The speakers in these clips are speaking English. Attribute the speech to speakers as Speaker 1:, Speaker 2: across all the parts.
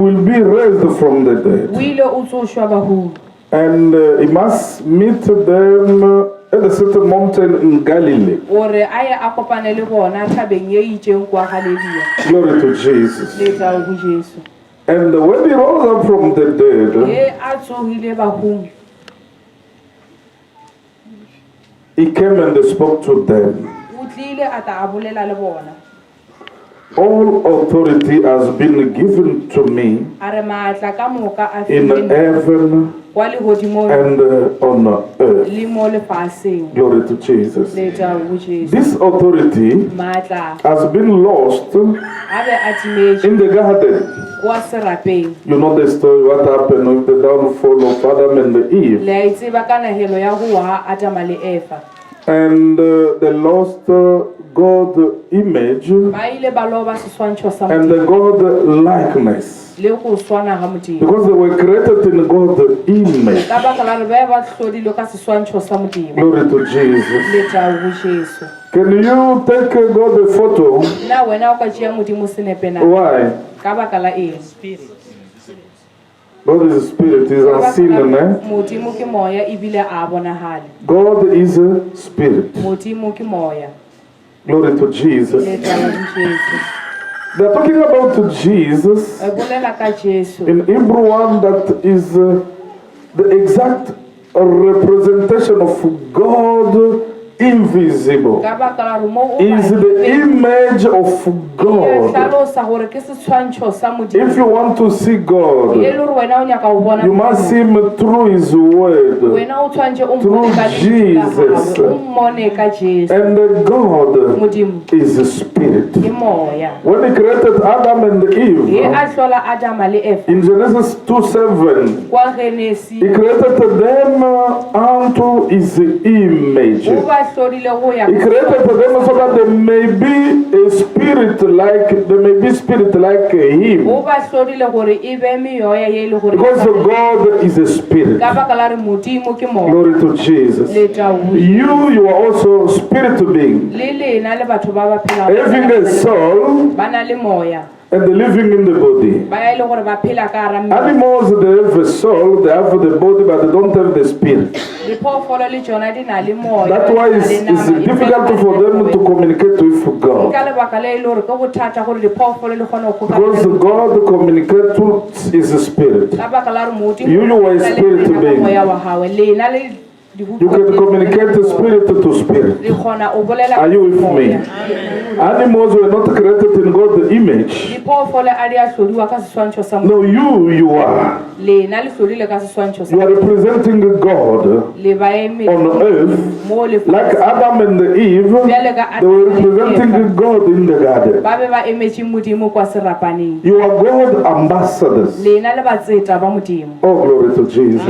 Speaker 1: will be raised from the dead. And he must meet them at a certain mountain in Galilee. Glory to Jesus. And when he rose up from the dead, he came and spoke to them. All authority has been given to me in heaven and on earth. Glory to Jesus. This authority has been lost in the garden. You know the story, what happened with the downfall of Adam and Eve. And they lost God image and the God likeness, because they were created in God's image. Glory to Jesus. Can you take God a photo? Why? God is a spirit, he is unseen, God is a spirit. Glory to Jesus. They're talking about Jesus in Hebrew 1, that is the exact representation of God invisible. Is the image of God. If you want to see God, you must see him through his word, through Jesus. And God is a spirit. When he created Adam and Eve in Genesis 2:7, he created them unto his image. He created them so that there may be a spirit like him. Because God is a spirit. Glory to Jesus. You are also a spirit being, having a soul and living in the body. Animals, they have a soul, they have the body, but they don't have the spirit. That's why it's difficult for them to communicate with God. Because God communicates with his spirit. You are a spirit being. You can communicate spirit to spirit. Are you with me? Animals were not created in God's image. No, you are. You are representing God on earth. Like Adam and Eve, they were representing God in the garden. You are God ambassadors. Oh, glory to Jesus.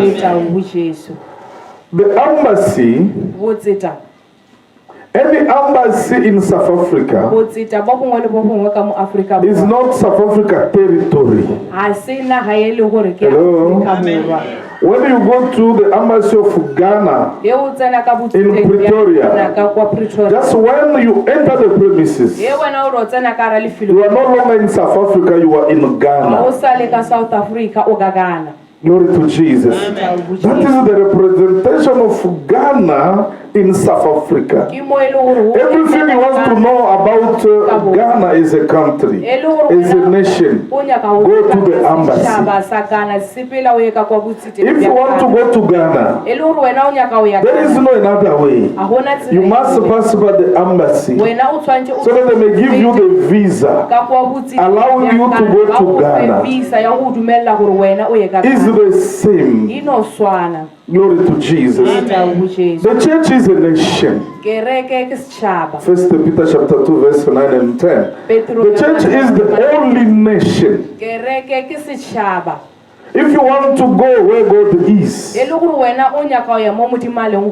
Speaker 1: The embassy, any embassy in South Africa is not South Africa territory. Hello? When you go to the embassy of Ghana in Pretoria, just when you enter the premises, you are no longer in South Africa, you are in Ghana. Glory to Jesus. That is the representation of Ghana in South Africa. Everything you want to know about Ghana is a country, is a nation. Go to the embassy. If you want to go to Ghana, there is no another way. You must pass by the embassy so that they may give you the visa, allowing you to go to Ghana. It's the same. Glory to Jesus. The church is a nation. 1 Peter chapter 2 verse 9 and 10. The church is the only nation. If you want to go where God is,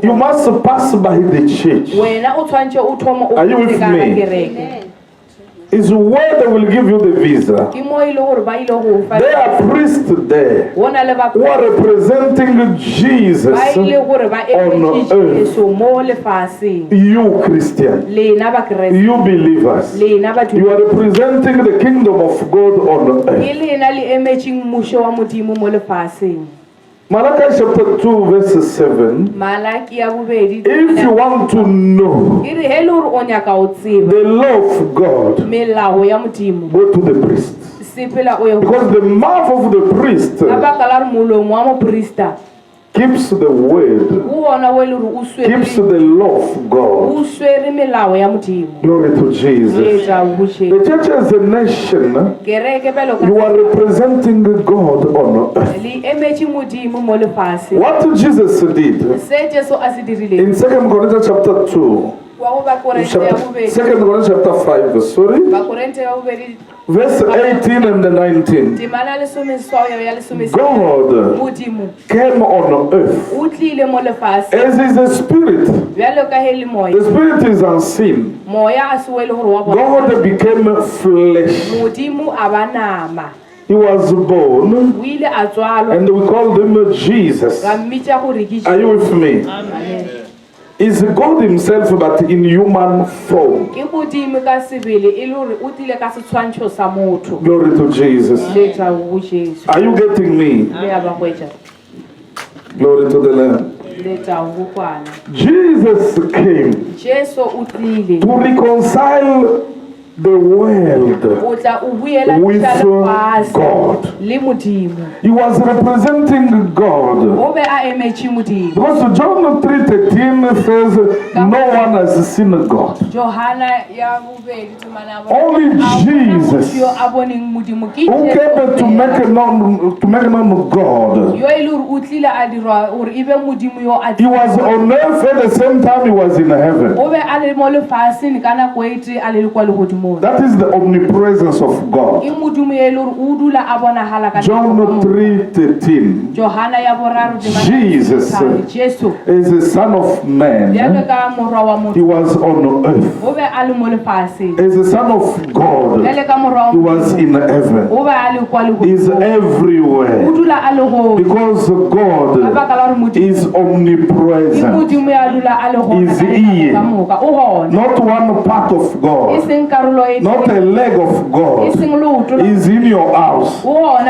Speaker 1: you must pass by the church. Are you with me? is where they will give you the visa. There are priests there who are representing Jesus on earth. You Christian, you believers, you are representing the kingdom of God on earth. Malachi chapter 2 verse 7. If you want to know the law of God, go to the priest. Because the mouth of the priest keeps the word, keeps the law of God. Glory to Jesus. The church as a nation, you are representing God on earth. What Jesus did in 2 Corinthians chapter 2, 2 Corinthians chapter 5, sorry, verse 18 and 19. God came on earth as is a spirit. The spirit is unseen. God became flesh. He was born, and we called him Jesus. Are you with me? Amen. Is God himself but in human form. Glory to Jesus. Are you getting me? Glory to the Lamb. Jesus came to reconcile the world with God. He was representing God. Because John 3:13 says, no one has seen God. Only Jesus, who came to make known God. He was on earth at the same time he was in heaven. That is the omnipresence of God. John 3:13. Jesus is the Son of Man. He was on earth. Is the Son of God. He was in heaven. He is everywhere. Because God is omnipresent. Is here. Not one part of God. Not a leg of God. Is in your house.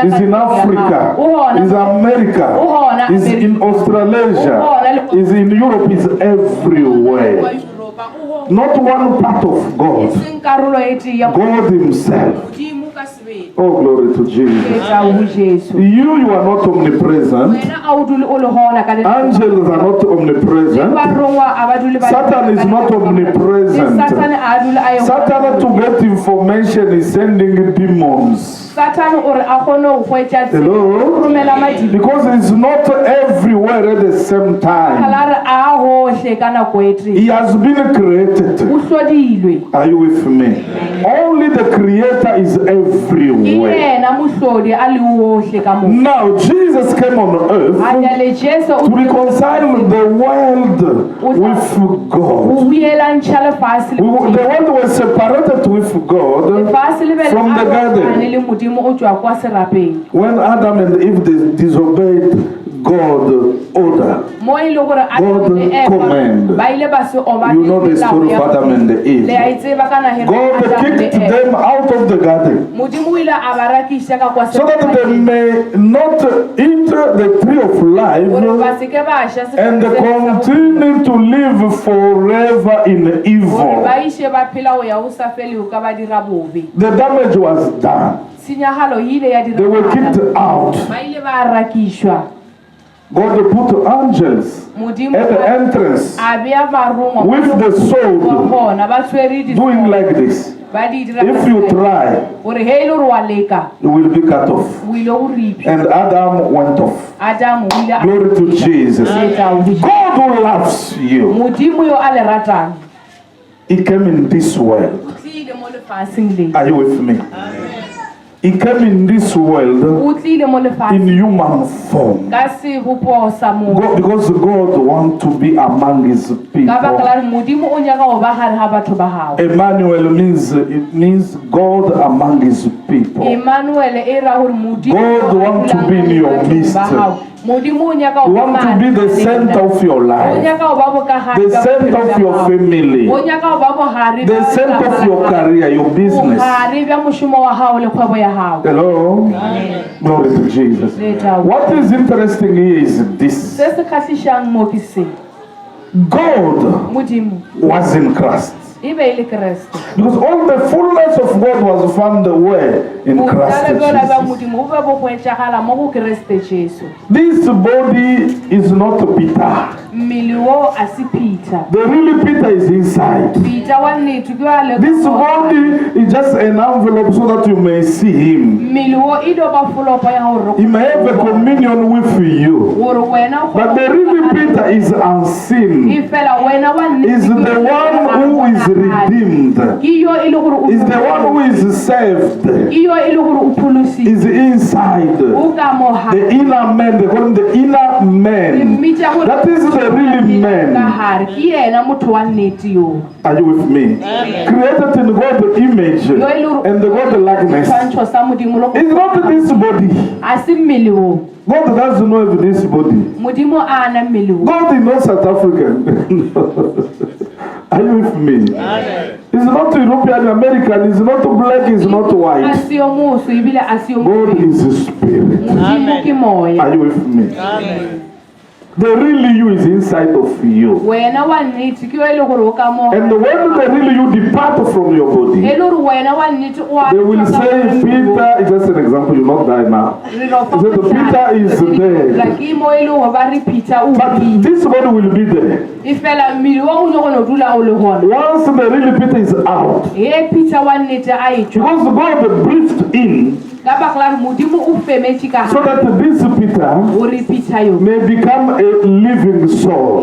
Speaker 1: Is in Africa. Is America. Is in Australasia. Is in Europe. Is everywhere. Not one part of God. God himself. Oh, glory to Jesus. You are not omnipresent. Angels are not omnipresent. Satan is not omnipresent. Satan, to get information, is sending demons. Hello? Because it's not everywhere at the same time. He has been created. Are you with me? Only the Creator is everywhere. Now Jesus came on earth to reconcile the world with God. The world was separated with God from the garden. When Adam and Eve disobeyed God order, God command. You know the story of Adam and Eve. God kicked them out of the garden so that they may not eat the tree of life and continue to live forever in evil. The damage was done. They were kicked out. God put angels at the entrance with the sword, doing like this. If you try, you will be cut off. And Adam went off. Glory to Jesus. God who loves you, he came in this world. Are you with me? He came in this world in human form. Because God wants to be among his people. Emmanuel means God among his people. God wants to be in your midst. You want to be the center of your life, the center of your family, the center of your career, your business. Hello? Amen. Glory to Jesus. What is interesting here is this. God was in Christ. Because all the fullness of God was found where? In Christ Jesus. This body is not Peter. The real Peter is inside. This body is just an envelope so that you may see him. He may have a communion with you. But the real Peter is unseen. Is the one who is redeemed. Is the one who is saved. Is inside. The inner man, they call him the inner man. That is the real man. Are you with me? Created in God's image and the God likeness. It's not this body. God doesn't know this body. God is not South African. Are you with me? It's not European, American, it's not black, it's not white. God is a spirit. Are you with me? Amen. The real you is inside of you. And when the real you depart from your body, they will say, Peter, is just an example, you not die now. So the Peter is dead. But this body will be there. Once the real Peter is out, because God breathed in, so that this Peter may become a living soul.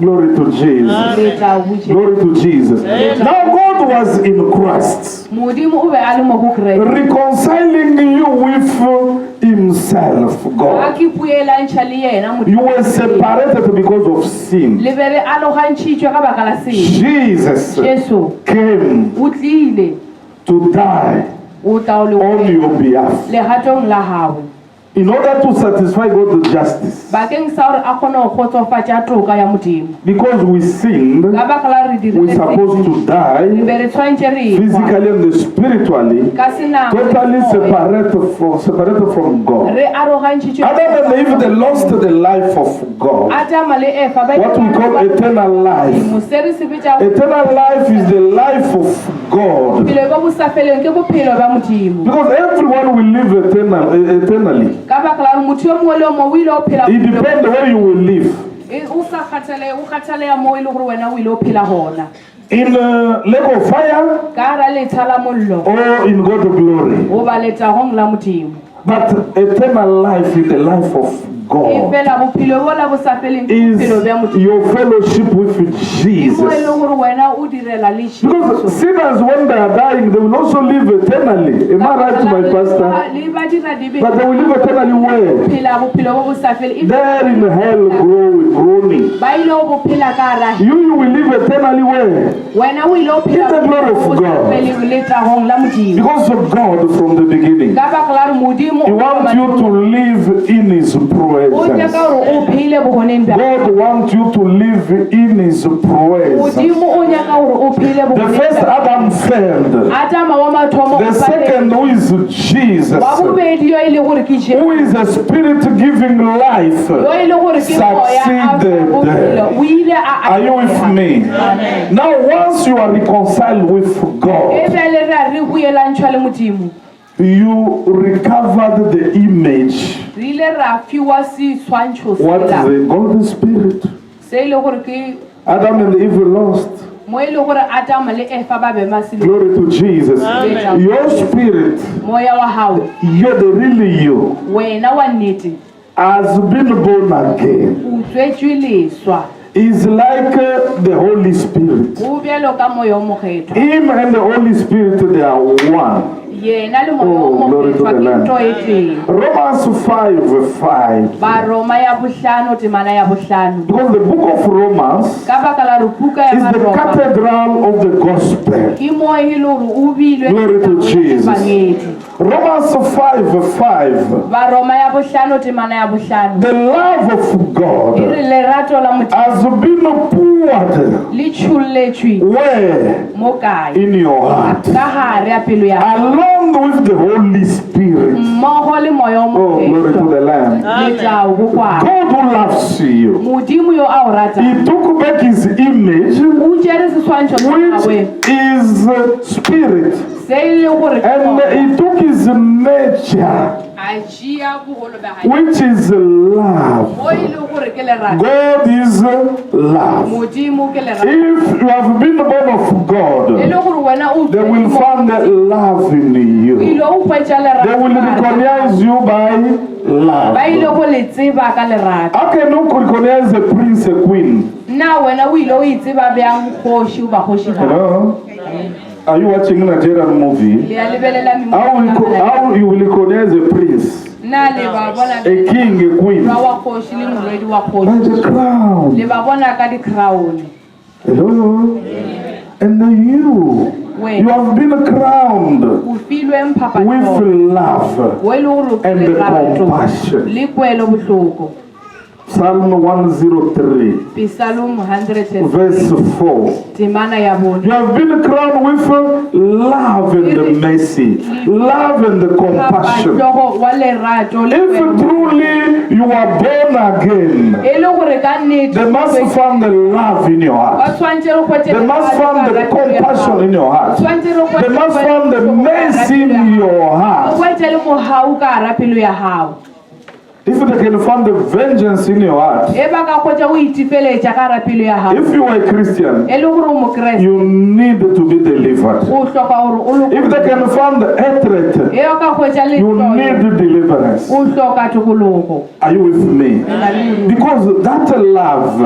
Speaker 1: Glory to Jesus. Glory to Jesus. Now God was in Christ, reconciling you with himself, God. You were separated because of sin. Jesus came to die on your behalf in order to satisfy God's justice. Because we sinned, we're supposed to die physically and spiritually, totally separated from God. Adam and Eve, they lost the life of God, what we call eternal life. Eternal life is the life of God. Because everyone will live eternally. It depends where you will live. In lake of fire or in God's glory. But eternal life is the life of God. Is your fellowship with Jesus. Because sinners, when they are dying, they will also live eternally. Am I right, my pastor? But they will live eternally where? There in hell, groaning. You will live eternally where? In the glory of God. Because of God from the beginning, He wants you to live in His presence. God wants you to live in His presence. The first Adam failed. The second, who is Jesus, who is a spirit giving life, succeeded. Are you with me? Amen. Now once you are reconciled with God, you recovered the image. What is the Golden Spirit? Adam and Eve lost. Glory to Jesus. Amen. Your spirit, you're the real you, has been born again. Is like the Holy Spirit. Him and the Holy Spirit, they are one. Oh, glory to the Lamb. Romans 5:5. Because the book of Romans is the cathedral of the gospel. Glory to Jesus. Romans 5:5. The love of God has been poured where? In your heart. Along with the Holy Spirit. Oh, glory to the Lamb. God who loves you. He took back his image, which is spirit. And he took his nature, which is love. God is love. If you have been born of God, they will find love in you. They will recognize you by love. How can you recognize a prince, a queen? Hello? Are you watching a Nigerian movie? How you will recognize a prince, a king, a queen? By the crown. Hello? And you have been crowned with love and compassion. Psalm 103, verse 4. You have been crowned with love and mercy, love and compassion. If truly you are born again, they must find the love in your heart. They must find the compassion in your heart. They must find the mercy in your heart. If they can find the vengeance in your heart, if you are a Christian, you need to be delivered. If they can find the hatred, you need deliverance. Are you with me? Because that love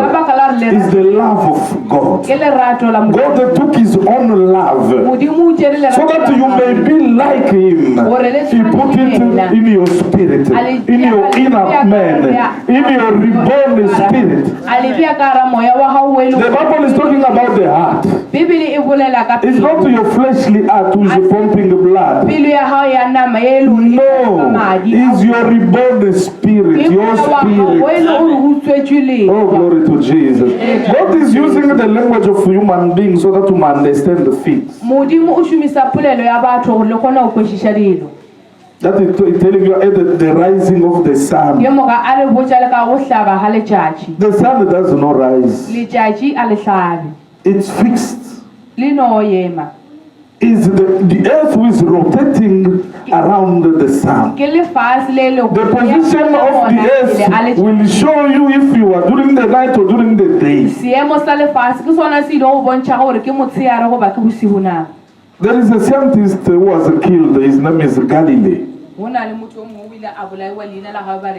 Speaker 1: is the love of God. God took his own love so that you may be like him. He put it in your spirit, in your inner man, in your reborn spirit. The Bible is talking about the heart. It's not your fleshly heart who is pumping blood. No, it's your reborn spirit, your spirit. Oh, glory to Jesus. God is using the language of human beings so that you understand the things. That is telling you at the rising of the sun. The sun does not rise. It's fixed. Is the earth is rotating around the sun. The position of the earth will show you if you are during the night or during the day. There is a scientist who was killed. His name is Galilei.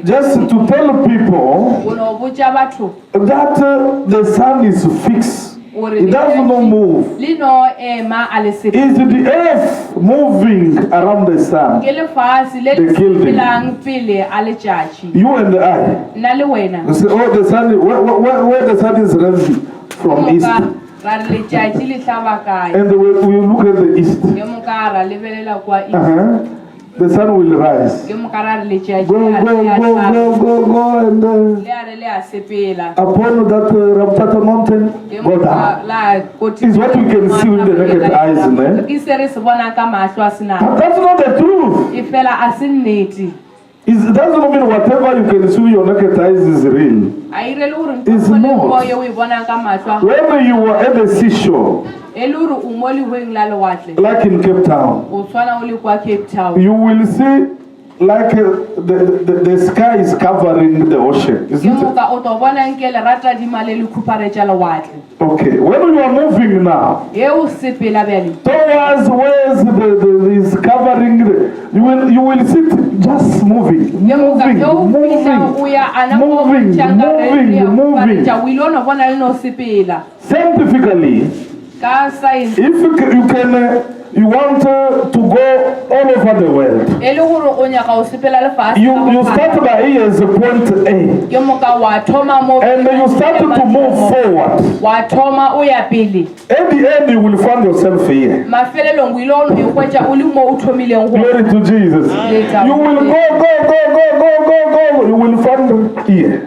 Speaker 1: Just to tell people that the sun is fixed. It does not move. Is the earth moving around the sun? They killed him. You and I. You say, oh, the sun, where the sun is rising from east. And we look at the east. The sun will rise. Go, and upon that Ramtata mountain, go down. Is what we can see with the naked eyes, man. But that's not the truth. It doesn't mean whatever you can see with your naked eyes is real. It's not. When you were at the seashore, like in Cape Town, you will see like the sky is covering the ocean, isn't it? Okay, when you are moving now towards where is covering, you will see just moving. Scientifically, if you can You want to go all over the world. You start by here as a point A. And you start to move forward. At the end, you will find yourself here. Glory to Jesus. You will go. You will find here.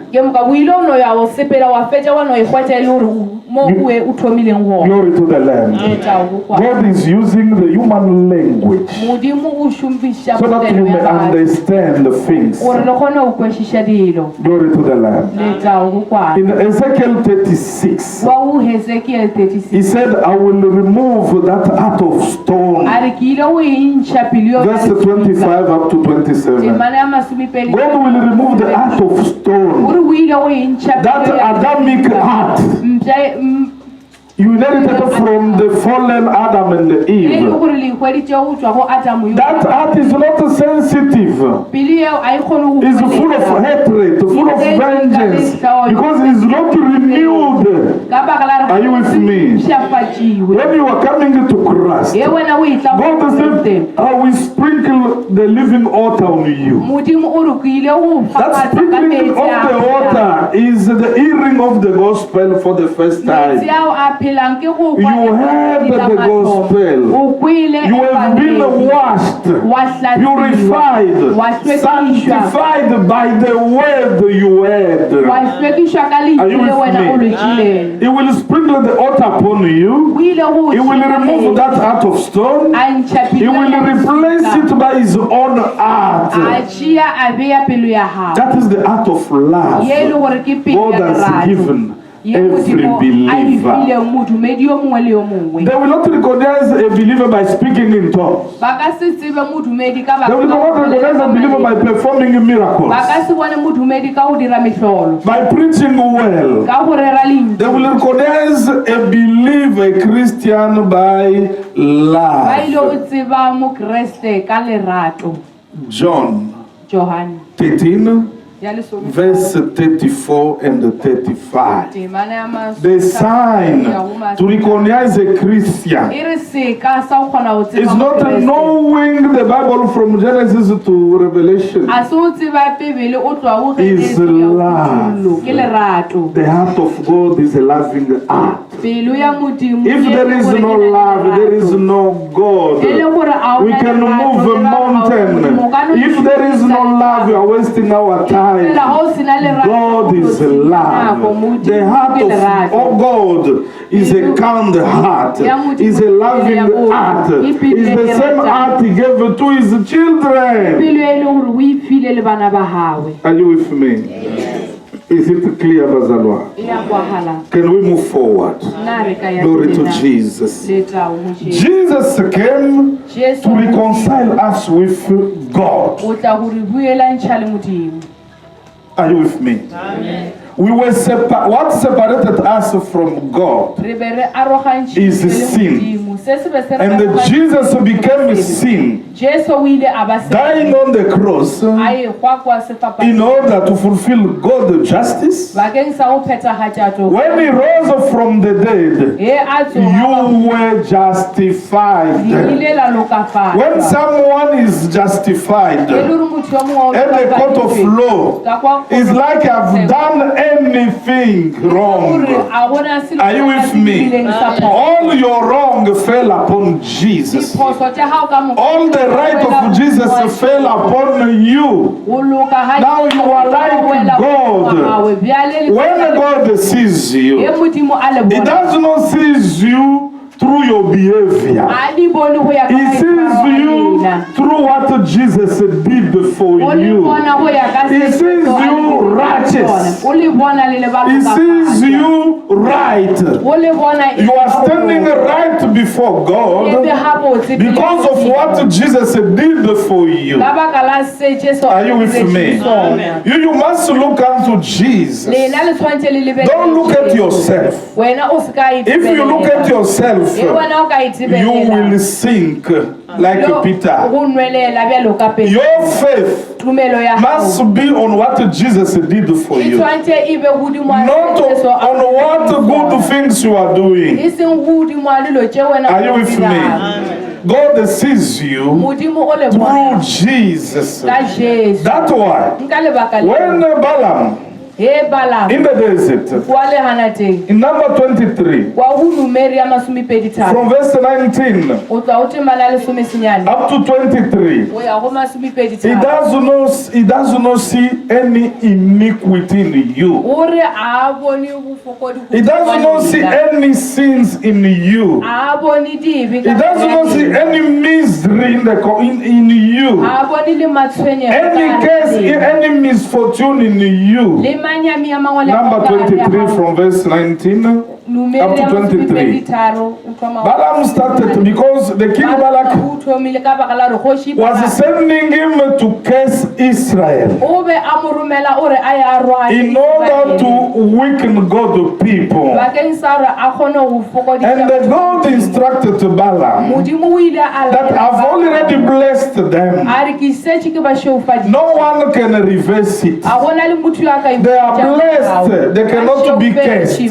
Speaker 1: Glory to the Lamb. God is using the human language so that you may understand the things. Glory to the Lamb. In Ezekiel 36, he said, I will remove that heart of stone. Verse 25 up to 27. God will remove the heart of stone. That Adamic heart you inherited from the fallen Adam and Eve. That heart is not sensitive. It's full of hatred, full of vengeance, because it's not renewed. Are you with me? When you are coming to Christ, God said, I will sprinkle the living water on you. That sprinkling of the water is the hearing of the gospel for the first time. You heard the gospel. You have been washed, purified, sanctified by the word you heard. Are you with me? He will sprinkle the water upon you. He will remove that heart of stone. He will replace it by his own heart. That is the heart of love God has given every believer. They will not recognize a believer by speaking in tongues. They will not recognize a believer by performing miracles, by preaching well. They will recognize a believer, a Christian, by love. John 13 verse 34 and 35. The sign to recognize a Christian is not knowing the Bible from Genesis to Revelation. Is love. The heart of God is a loving heart. If there is no love, there is no God. We can move a mountain. If there is no love, we are wasting our time. God is love. The heart of God is a kind heart. Is a loving heart. Is the same heart He gave to His children. Are you with me? Is it clear, Bazalwa? Can we move forward? Glory to Jesus. Jesus came to reconcile us with God. Are you with me? Amen. We were what separated us from God is sin. And Jesus became sin, dying on the cross in order to fulfill God's justice. When He rose from the dead, you were justified. When someone is justified at the court of law, it's like I've done anything wrong. Are you with me? All your wrong fell upon Jesus. All the right of Jesus fell upon you. Now you are like God. When God sees you, He does not see you through your behavior. He sees you through what Jesus did for you. He sees you righteous. He sees you right. You are standing right before God because of what Jesus did for you. Are you with me? You must look unto Jesus. Don't look at yourself. If you look at yourself, you will sink like Peter. Your faith must be on what Jesus did for you, not on what good things you are doing. Are you with me? God sees you through Jesus. That's why when Balaam in the desert, in number 23, from verse 19 up to 23, he does not see any iniquity in you. He does not see any sins in you. He does not see any misery in you. Any case, any misfortune in you. Number 23 from verse 19 up to 23. Balaam started because the king Balak was sending him to curse Israel in order to weaken God's people. And the God instructed Balaam that I've already blessed them. No one can reverse it. They are blessed. They cannot be cursed.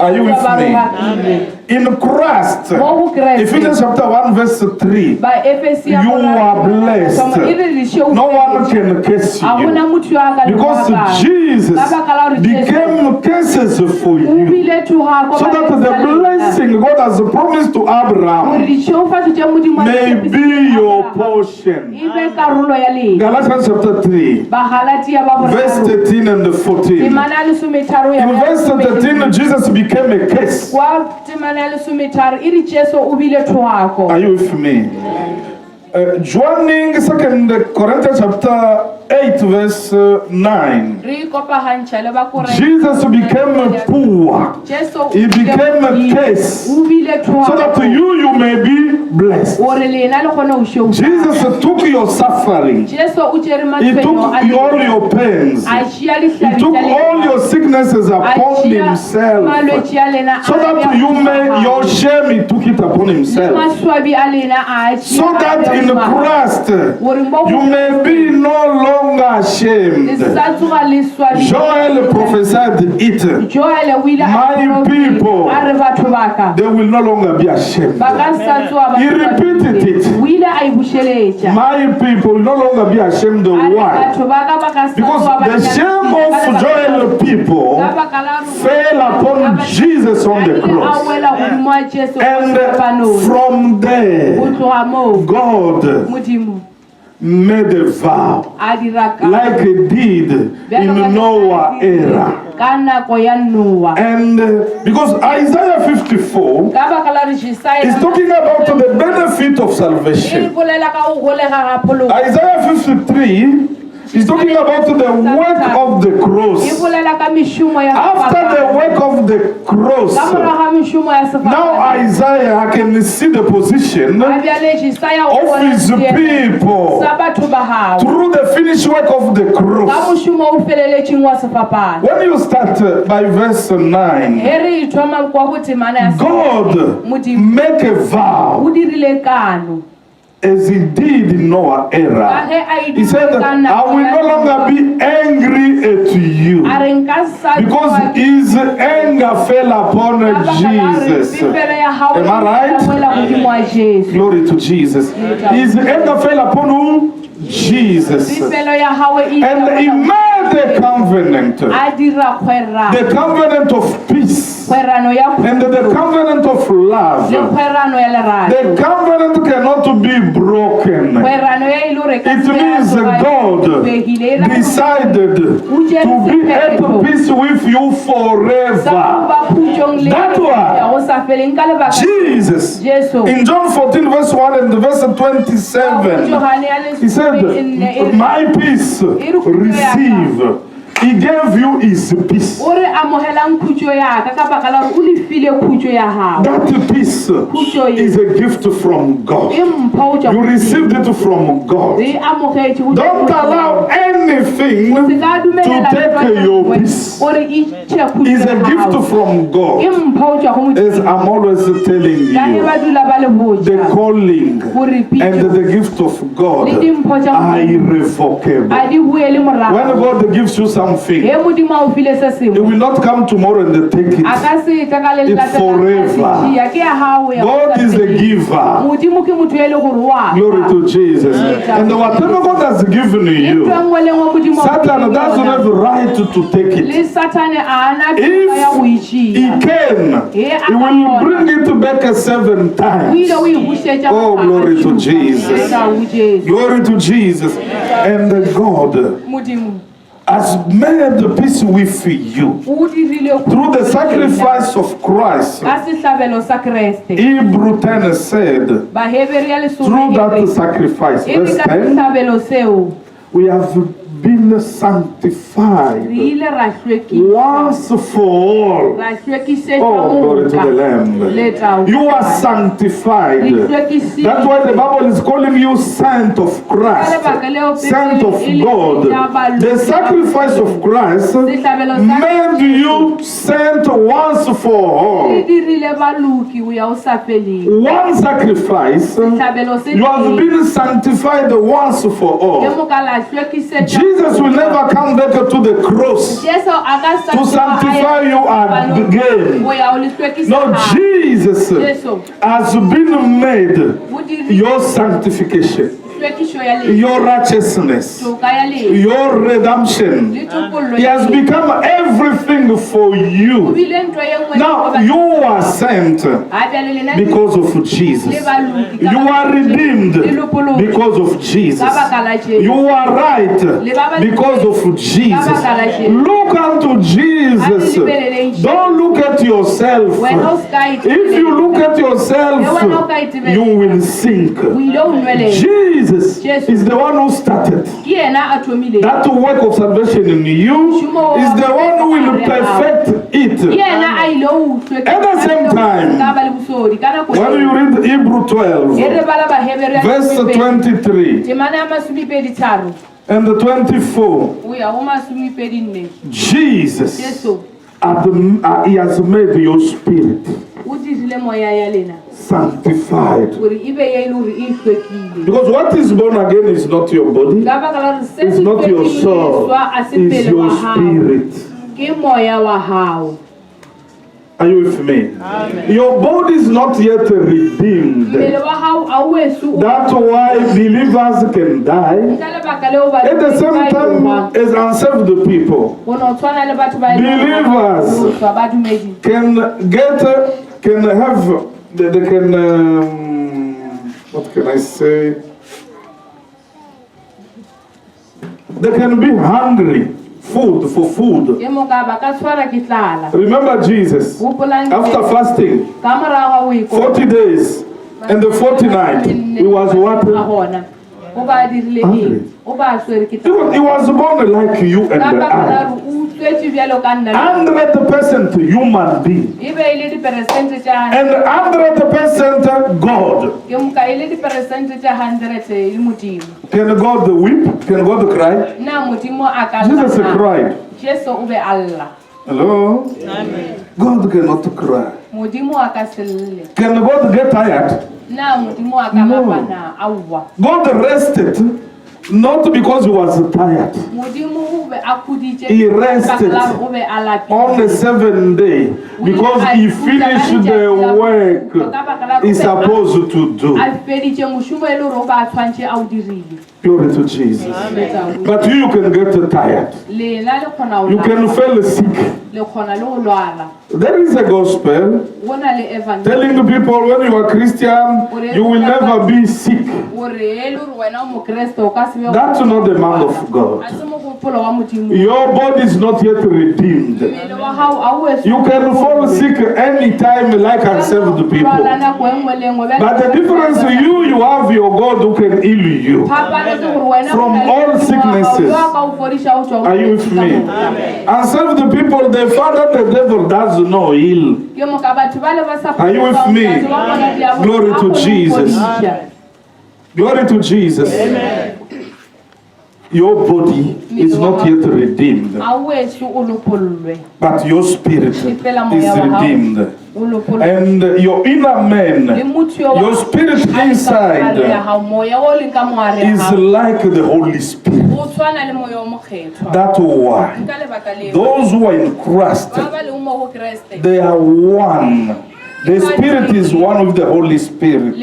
Speaker 1: Are you with me? In Christ, Ephesians chapter 1 verse 3, you are blessed. No one can curse you because Jesus became curses for you so that the blessing God has promised to Abraham may be your portion. Galatians chapter 3 verse 13 and 14. In verse 13 Jesus became a curse. Are you with me? Joining 2 Corinthians chapter 8 verse 9. Jesus became poor. He became a curse so that you may be blessed. Jesus took your suffering. He took all your pains. He took all your sicknesses upon himself so that your shame, he took it upon himself. So that in Christ you may be no longer ashamed. Joel prophesied it. My people, they will no longer be ashamed. He repeated it. My people will no longer be ashamed. Why? Because the shame of Joel people fell upon Jesus on the cross. And from there, God made a vow like he did in Noah's era. And because Isaiah 54 is talking about the benefit of salvation. Isaiah 53 he's talking about the work of the cross. After the work of the cross, now Isaiah can see the position of his people through the finished work of the cross. When you start by verse 9, God make a vow as he did in Noah's era. He said, I will no longer be angry at you because his anger fell upon Jesus. Am I right? Glory to Jesus. His anger fell upon who? Jesus. And he made the covenant. The covenant of peace. And the covenant of love. The covenant cannot be broken. It means God decided to be at peace with you forever. That's why Jesus in John 14 verse 1 and verse 27 he said, my peace receive. He gave you his peace. That peace is a gift from God. You received it from God. Don't allow anything to take your peace is a gift from God. As I'm always telling you, the calling and the gift of God are irrevocable. When God gives you something, He will not come tomorrow and take it. It's forever. God is a giver. Glory to Jesus. And whatever God has given you, Satan doesn't have the right to take it. If he can, he will bring it back 7 times. Oh, glory to Jesus. Glory to Jesus. And God has made peace with you through the sacrifice of Christ. Hebrew 10 said, through that sacrifice, verse 10, we have been sanctified once for all. Oh, glory to the Lamb. You are sanctified. That's why the Bible is calling you saint of Christ, saint of God. The sacrifice of Christ made you saint once for all. One sacrifice, you have been sanctified once for all. Jesus will never come back to the cross to sanctify you again. No, Jesus has been made your sanctification, your righteousness, your redemption. He has become everything for you. Now you are sent because of Jesus. You are redeemed because of Jesus. You are right because of Jesus. Look unto Jesus. Don't look at yourself. If you look at yourself, you will sink. Jesus is the one who started that work of salvation in you, is the one who will perfect it. At the same time, when you read Hebrew 12, verse 23 and 24, Jesus, He has made your spirit sanctified. Because what is born again is not your body, it's not your soul, it's your spirit. Are you with me? Amen. Your body is not yet redeemed. That's why believers can die. At the same time, as unsaved people, believers can have, they can, what can I say? They can be hungry. For food. Remember Jesus, after fasting 40 days and the 40 nights, he was what? Hungry. He was born like you and I. 100% human being and 100% God. Can God weep? Can God cry? Jesus cried. Hello? Amen. God cannot cry. Can God get tired? No. God rested. Not because he was tired. He rested on the 7th day because he finished the work he's supposed to do. Glory to Jesus. Amen. But you can get tired. You can feel sick. There is a gospel telling the people when you are Christian, you will never be sick. That's not the man of God. Your body is not yet redeemed. You can fall sick anytime like unsaved people. But the difference is you have your God who can heal you from all sicknesses. Are you with me? Unsaved people, the father the devil does not heal. Are you with me? Glory to Jesus. Glory to Jesus. Amen. Your body is not yet redeemed, but your spirit is redeemed. And your inner man, your spirit inside, is like the Holy Spirit. That's why those who are in Christ, they are one. The Spirit is one with the Holy Spirit.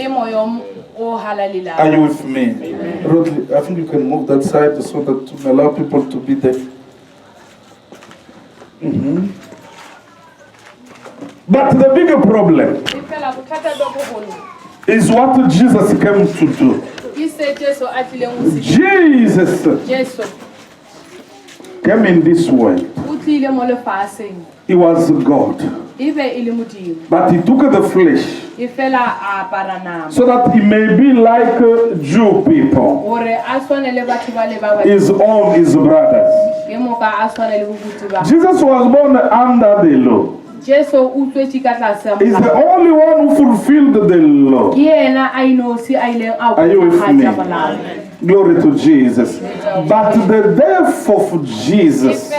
Speaker 1: Are you with me? Rodley, I think you can move that side so that to allow people to be there. But the bigger problem is what Jesus came to do. Jesus came in this world. He was God. But he took the flesh so that he may be like Jew people, his own, his brothers. Jesus was born under the law. He's the only one who fulfilled the law. Are you with me? Glory to Jesus. But the death of Jesus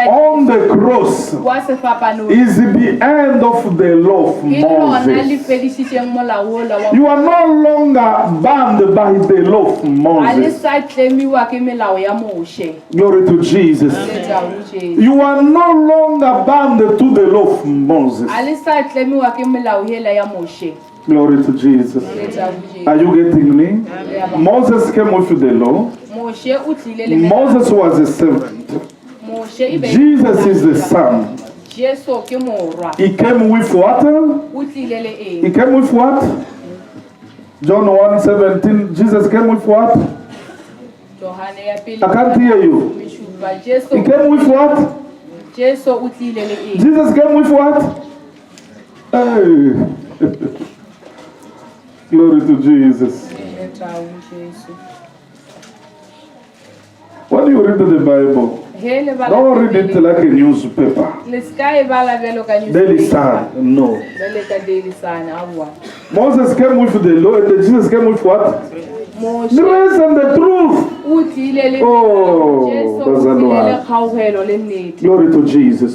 Speaker 1: on the cross is the end of the law of Moses. You are no longer bound by the law of Moses. Glory to Jesus. You are no longer bound to the law of Moses. Glory to Jesus. Are you getting me? Moses came with the law. Moses was a servant. Jesus is the Son. He came with what? He came with what? John 1:17. Jesus came with what? I can't hear you. He came with what? Jesus came with what? Hey. Glory to Jesus. When you read the Bible, don't read it like a newspaper. Daily Sun, no. Moses came with the law, and Jesus came with what? Grace and the truth. Oh, that's the Lord. Glory to Jesus.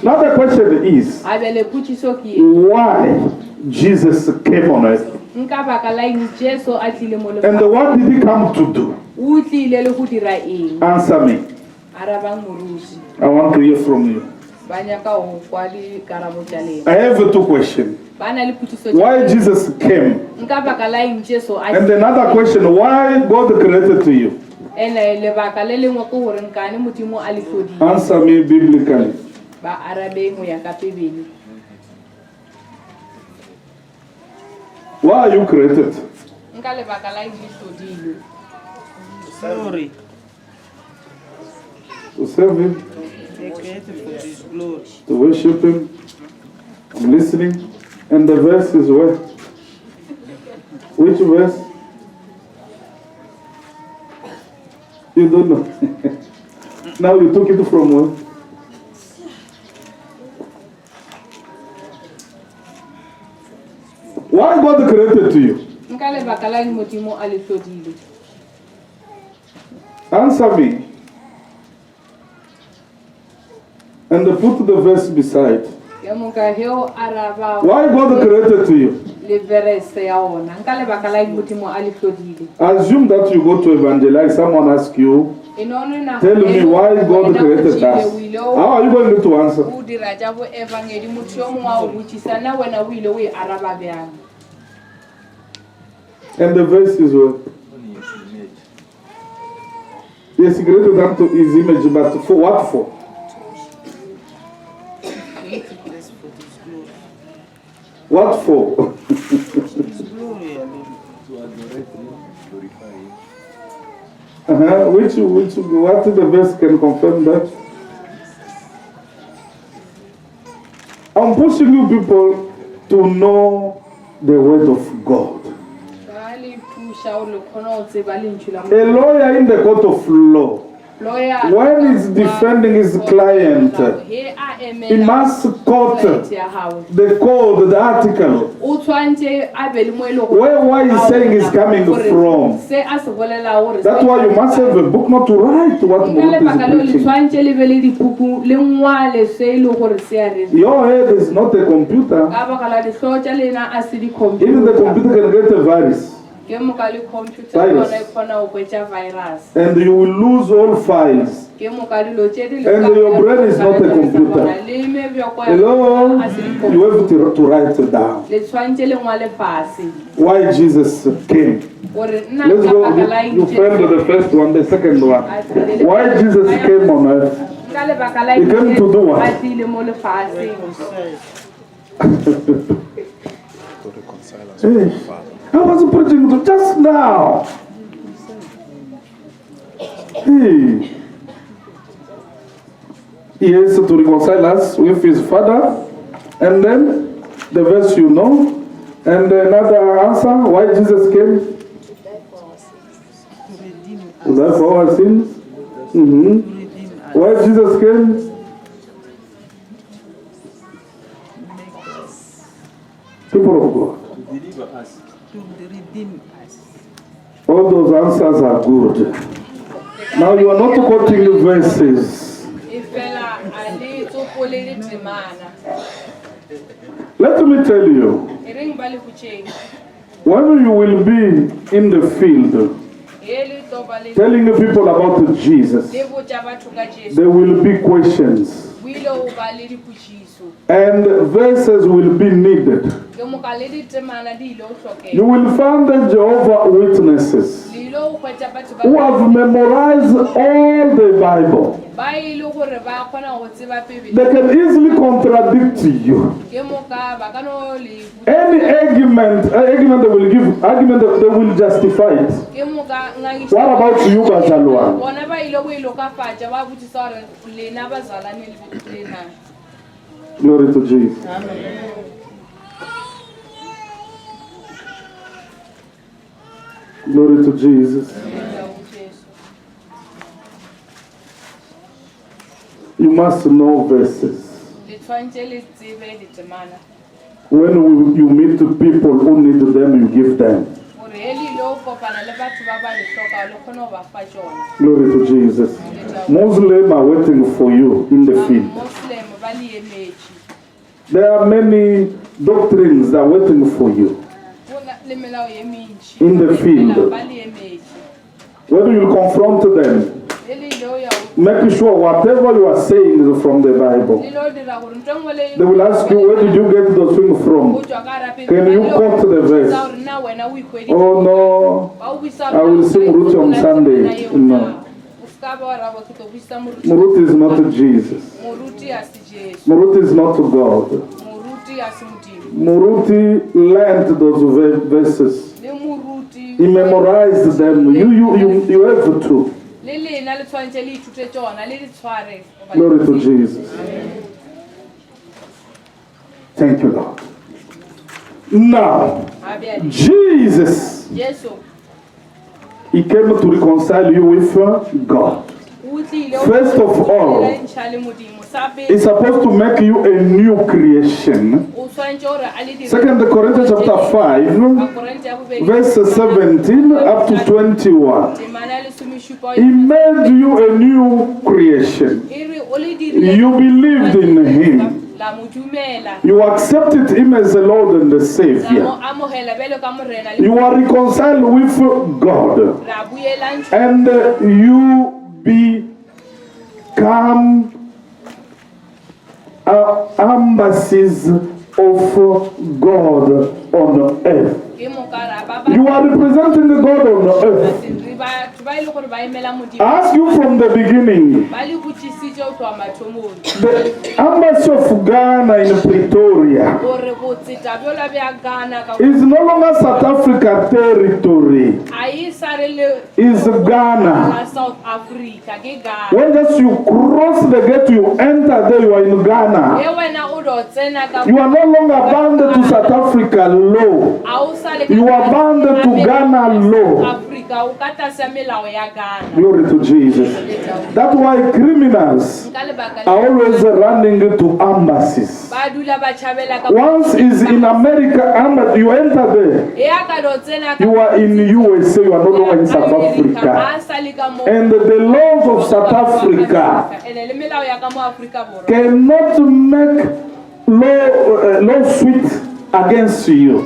Speaker 1: Now the question is, why Jesus came on earth? And what did he come to do? Answer me. I want to hear from you. I have two questions. Why Jesus came? And another question, why God created to you? Answer me biblically. Why are you created?
Speaker 2: Sorry.
Speaker 1: To serve him. To worship him. I'm listening. And the verse is where? Which verse? You don't know. Now you took it from where? Why God created to you? Answer me. And put the verse beside. Why God created to you? Assume that you go to evangelize, someone asks you, tell me why God created us. How are you going to answer? And the verse is what? Yes, he created them to his image, but for what for? What for? Which what the verse can confirm that? I'm pushing you people to know the word of God. A lawyer in the court of law when he's defending his client, he must quote the code, the article, where he's saying is coming from. That's why you must have a book not to write what Moruti is preaching. Your head is not a computer. Even the computer can get a virus. And you will lose all files. And your brain is not a computer. Hello? You have to write it down. Why Jesus came. Let's go. You find the first one, the second one. Why Jesus came on earth. He came to do what? Hey, I was preaching to just now. Hey. He has to reconcile us with his Father. And then the verse you know. And another answer, why Jesus came? To die for our sins. Why Jesus came? People of God.
Speaker 2: To deliver us. To redeem us.
Speaker 1: All those answers are good. Now you are not quoting the verses. Let me tell you, when you will be in the field telling the people about Jesus, there will be questions. And verses will be needed. You will find the Jehovah Witnesses who have memorized all the Bible. They can easily contradict you. Any argument they will give, argument they will justify it. What about you, Bazalwa? Glory to Jesus.
Speaker 2: Amen.
Speaker 1: Glory to Jesus. You must know verses. When you meet people who need them, you give them. Glory to Jesus. Muslims are waiting for you in the field. There are many doctrines that are waiting for you in the field. When you confront them, make sure whatever you are saying is from the Bible. They will ask you, where did you get those things from? Can you quote the verse? Oh no, I will see Moruti on Sunday. No. Moruti is not Jesus. Moruti is not God. Moruti learned those verses. He memorized them. You have to. Glory to Jesus. Thank you, Lord. Now, Jesus, he came to reconcile you with God. First of all, he's supposed to make you a new creation. 2 Corinthians chapter 5, verse 17 up to 21. He made you a new creation. You believed in him. You accepted him as the Lord and the Savior. You are reconciled with God. And you become embassies of God on earth. You are representing the God on earth. Ask you from the beginning. The embassy of Ghana in Pretoria is no longer South Africa territory. It's Ghana. When just you cross the gate, you enter there, you are in Ghana. You are no longer bound to South Africa law. You are bound to Ghana law. Glory to Jesus. That's why criminals are always running to embassies. Once is in America, you enter there. You are in USA, you are no longer in South Africa. And the laws of South Africa cannot make lawsuit against you.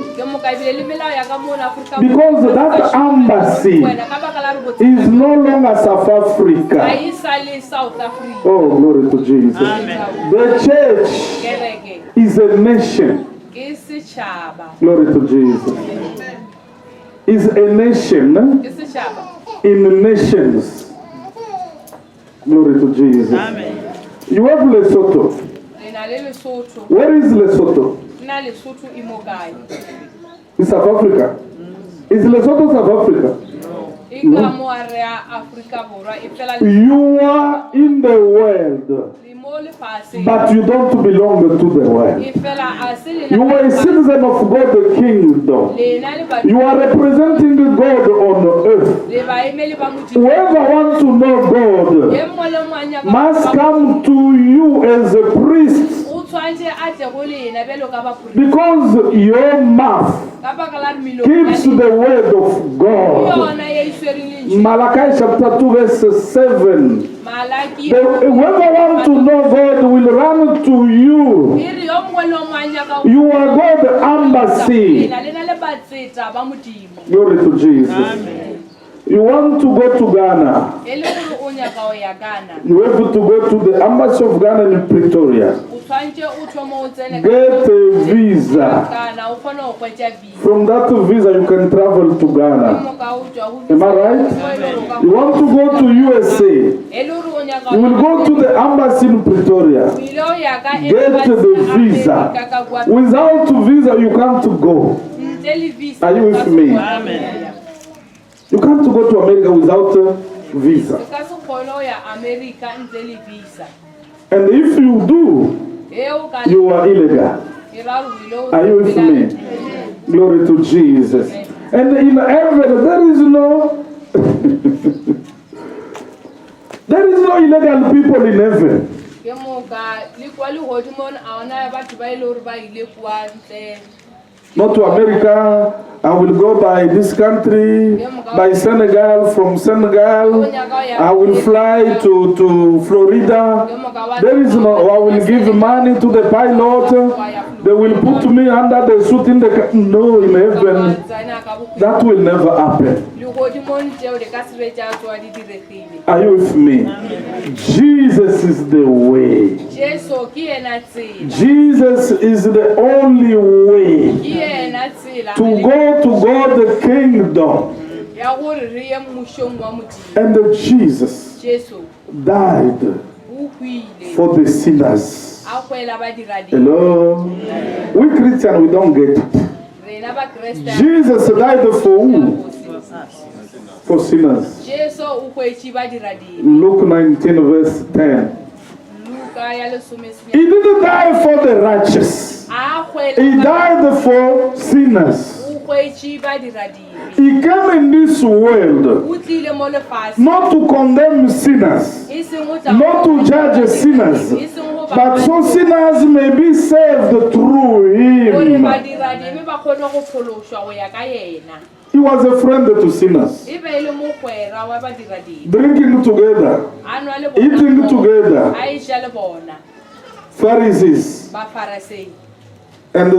Speaker 1: Because that embassy is no longer South Africa. Oh, glory to Jesus. Amen. The church is a nation. Glory to Jesus. Is a nation in nations. Glory to Jesus. Amen. You have Lesotho. Where is Lesotho? Is South Africa. Is Lesotho South Africa? No. You are in the world, but you don't belong to the world. You are a citizen of God, the kingdom. You are representing God on earth. Whoever wants to know God must come to you as a priest. Because your mouth keeps the word of God. Malachi chapter 2 verse 7. Whoever wants to know God will run to you. You are God's embassy. Glory to Jesus. Amen. You want to go to Ghana. You have to go to the embassy of Ghana in Pretoria. Get a visa. From that visa you can travel to Ghana. Am I right? You want to go to USA. You will go to the embassy in Pretoria. Get the visa. Without visa you can't go. Are you with me? Amen. You can't go to America without a visa. And if you do, you are illegal. Are you with me? Glory to Jesus. And in heaven, there is no there is no illegal people in heaven. Not to America. I will go by this country, by Senegal, from Senegal. I will fly to Florida. There is no, I will give money to the pilot. They will put me under the suit in the car. No, in heaven, that will never happen. Are you with me? Jesus is the way. Jesus is the only way to go to God the kingdom. And Jesus died for the sinners. Hello? We Christians, we don't get it. Jesus died for who? For sinners. Luke 19 verse 10. He didn't die for the righteous. He died for sinners. He came in this world not to condemn sinners, not to judge sinners, but so sinners may be saved through him. He was a friend to sinners. Drinking together, eating together. Pharisees. And they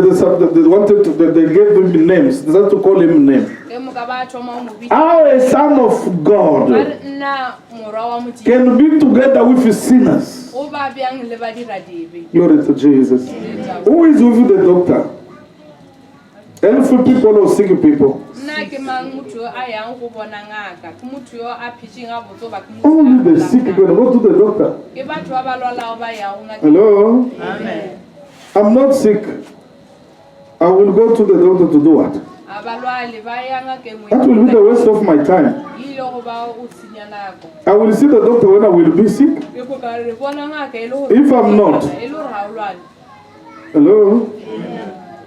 Speaker 1: wanted to, they gave him names. They had to call him name. How a son of God can be together with sinners? Glory to Jesus. Who is with the doctor? Healthy people or sick people? Only the sick can go to the doctor. Hello? Amen. I'm not sick. I will go to the doctor to do what? That will be the waste of my time. I will see the doctor when I will be sick. If I'm not. Hello?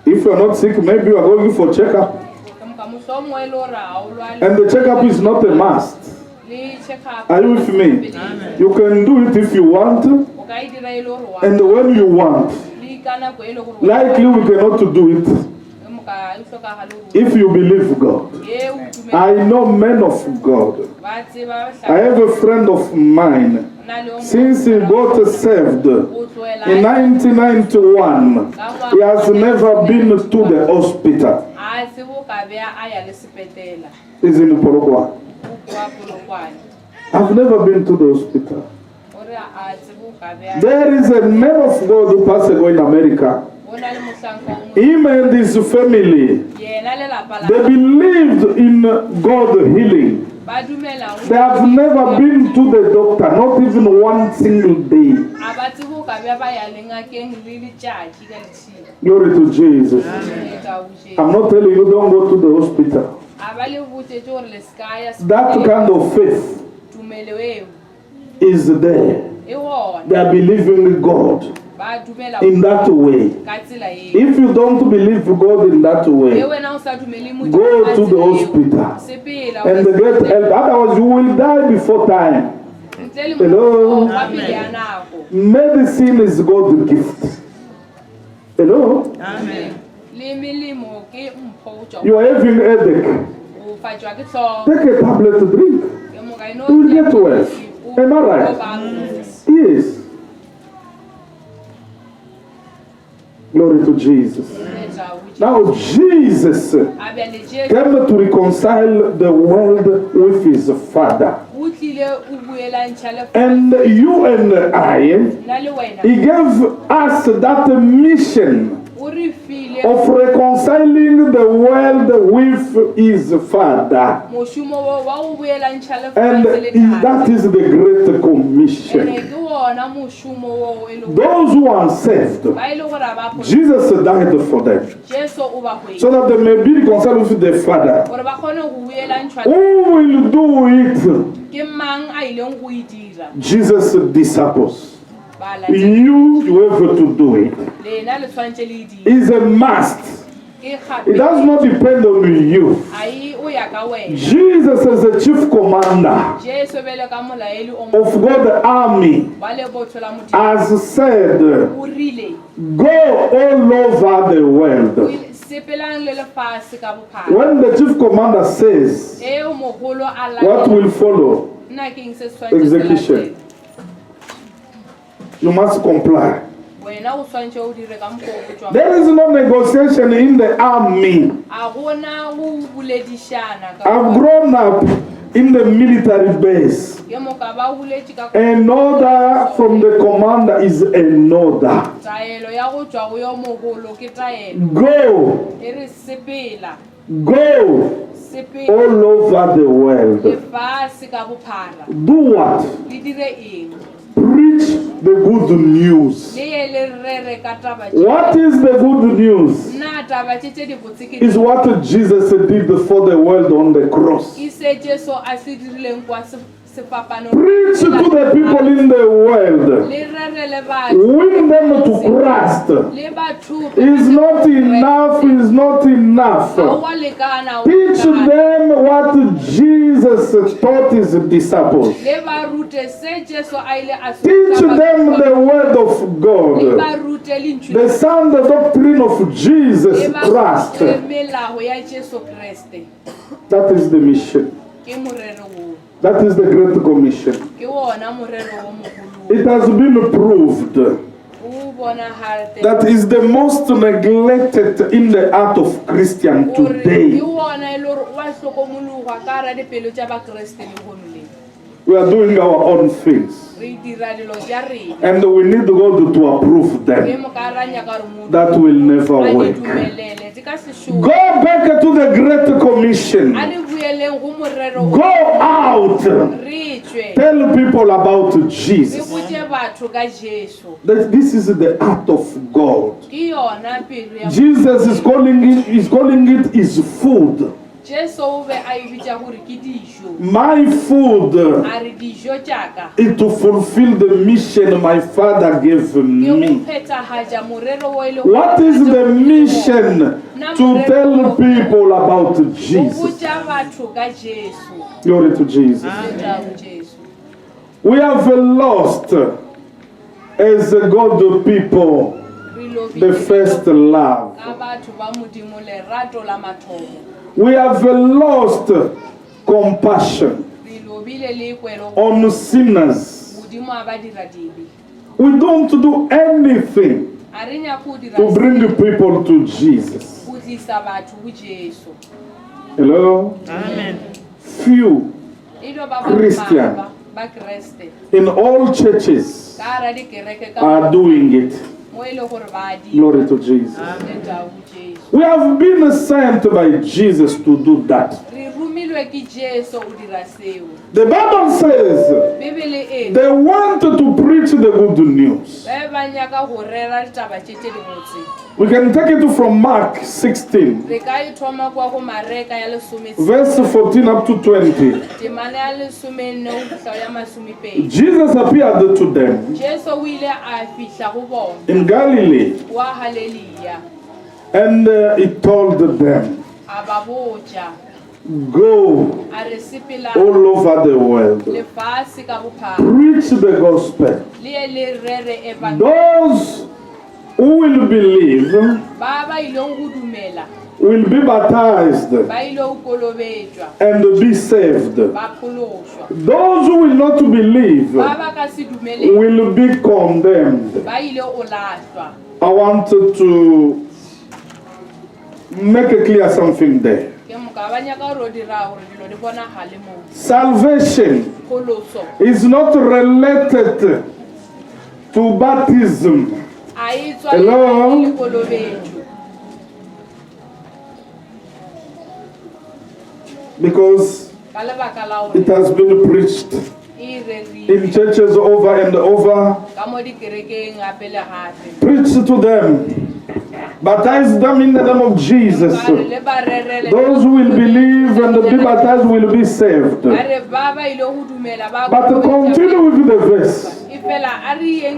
Speaker 1: If you're not sick, maybe you are going for checkup. And the checkup is not a must. Are you with me? Amen. You can do it if you want, and when you want. Likely we cannot do it if you believe God. I know men of God. I have a friend of mine. Since he got saved in 1991, he has never been to the hospital. Is in Polokwane. I've never been to the hospital. There is a man of God who passed away in America. Him and his family, they believed in God healing. They have never been to the doctor, not even one single day. Glory to Jesus. I'm not telling you don't go to the hospital. That kind of faith is there. They are believing God in that way. If you don't believe God in that way, go to the hospital and get help. Otherwise, you will die before time. Hello? Medicine is God's gift. Hello? Amen. You are having a headache. Take a tablet to drink. You will get well. Am I right? Yes. Glory to Jesus. Now Jesus came to reconcile the world with his Father. And you and I, he gave us that mission of reconciling the world with his Father. And that is the Great Commission. Those who are saved, Jesus died for them, so that they may be reconciled with their Father. Who will do it? Jesus' disciples. You have to do it. It's a must. It does not depend on you. Jesus is the chief commander of God's army has said, go all over the world. When the chief commander says, what will follow? Execution. You must comply. There is no negotiation in the army. I've grown up in the military base. An order from the commander is an order. Go all over the world. Do what? Preach the good news. What is the good news? Is what Jesus did for the world on the cross. Preach to the people in the world. Win them to Christ. Is not enough, is not enough. Teach them what Jesus taught his disciples. Teach them the word of God. The sound doctrine of Jesus Christ. That is the mission. That is the Great Commission. It has been proved that is the most neglected in the art of Christian today. We are doing our own things. And we need God to approve them. That will never work. Go back to the Great Commission. Go out. Tell people about Jesus. This is the art of God. Jesus is calling it his food. My food is to fulfill the mission my Father gave me. What is the mission? To tell people about Jesus. Glory to Jesus. Amen. We have lost as God people the first love. We have lost compassion on sinners. We don't do anything to bring people to Jesus. Hello? Amen. Few Christians in all churches are doing it. Glory to Jesus. Amen. We have been sent by Jesus to do that. The Bible says they want to preach the good news. We can take it from Mark 16, verse 14 up to 20. Jesus appeared to them in Galilee, and he told them, go all over the world, preach the gospel. Those who will believe will be baptized and be saved. Those who will not believe will be condemned. I want to make it clear something there. Salvation is not related to baptism. Hello? Because it has been preached in churches over and over. Preach to them. Baptize them in the name of Jesus. Those who will believe and be baptized will be saved. But continue with the verse.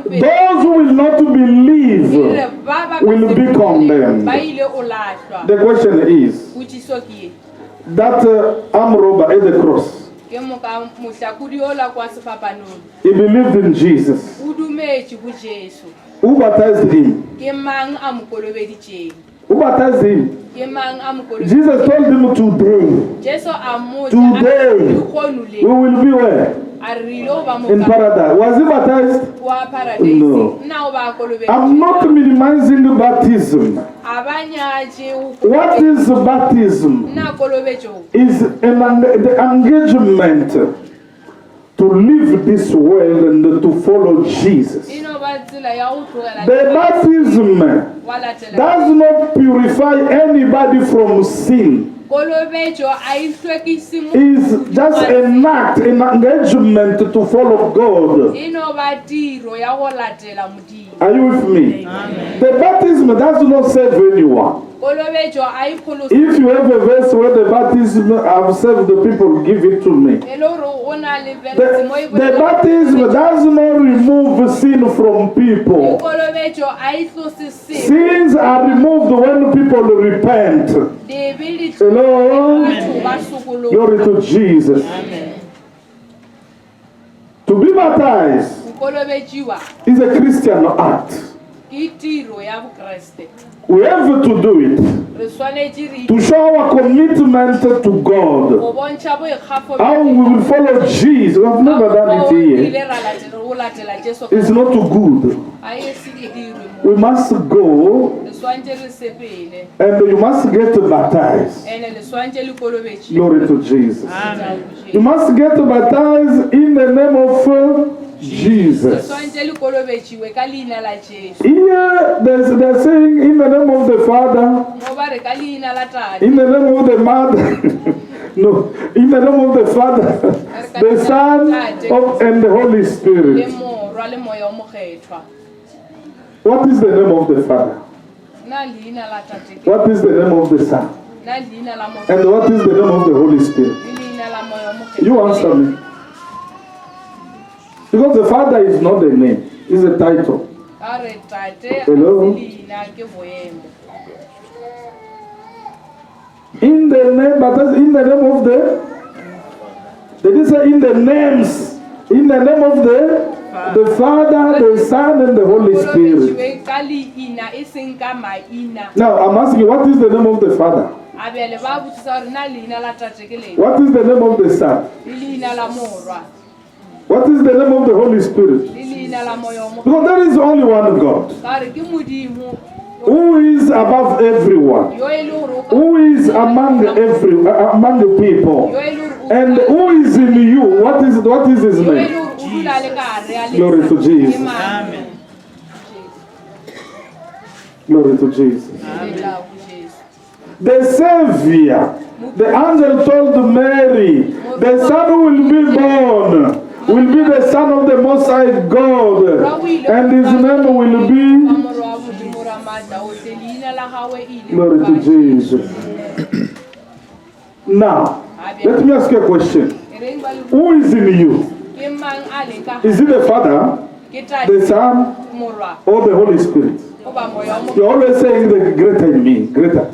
Speaker 1: Those who will not believe will be condemned. The question is, that arm robber at the cross, he believed in Jesus. Who baptized him? Who baptized him? Jesus told him today we will be where? In paradise. Was he baptized? No. I'm not minimizing baptism. What is baptism? Is the engagement to leave this world and to follow Jesus. The baptism does not purify anybody from sin. It's just an act, an engagement to follow God. Are you with me? Amen. The baptism does not save anyone. If you have a verse where the baptism have saved the people, give it to me. The baptism does not remove sin from people. Sins are removed when people repent. Hello? Amen. Glory to Jesus. Amen. To be baptized is a Christian act. We have to do it to show our commitment to God. How we will follow Jesus. We have never done it here. It's not too good. We must go and you must get baptized. Glory to Jesus. Amen. You must get baptized in the name of Jesus. Here they're saying in the name of the Father, in the name of the Mother, no, in the name of the Father, the Son, and the Holy Spirit. What is the name of the Father? What is the name of the Son? And what is the name of the Holy Spirit? You answer me. Because the Father is not a name, it's a title. Hello? In the name, but that's in the name of they didn't say in the names. In the name of the Father, the Son, and the Holy Spirit. Now, I'm asking you, what is the name of the Father? What is the name of the Son? What is the name of the Holy Spirit? Because there is only one God, who is above everyone, who is among the people, and who is in you. What is his name? Glory to Jesus.
Speaker 2: Amen.
Speaker 1: Glory to Jesus.
Speaker 2: Amen.
Speaker 1: The Savior, the angel told Mary, the Son who will be born will be the Son of the Most High God, and his name will be. Glory to Jesus. Now, let me ask you a question. Who is in you? Is it the Father, the Son, or the Holy Spirit? You're always saying the greater in me, greater.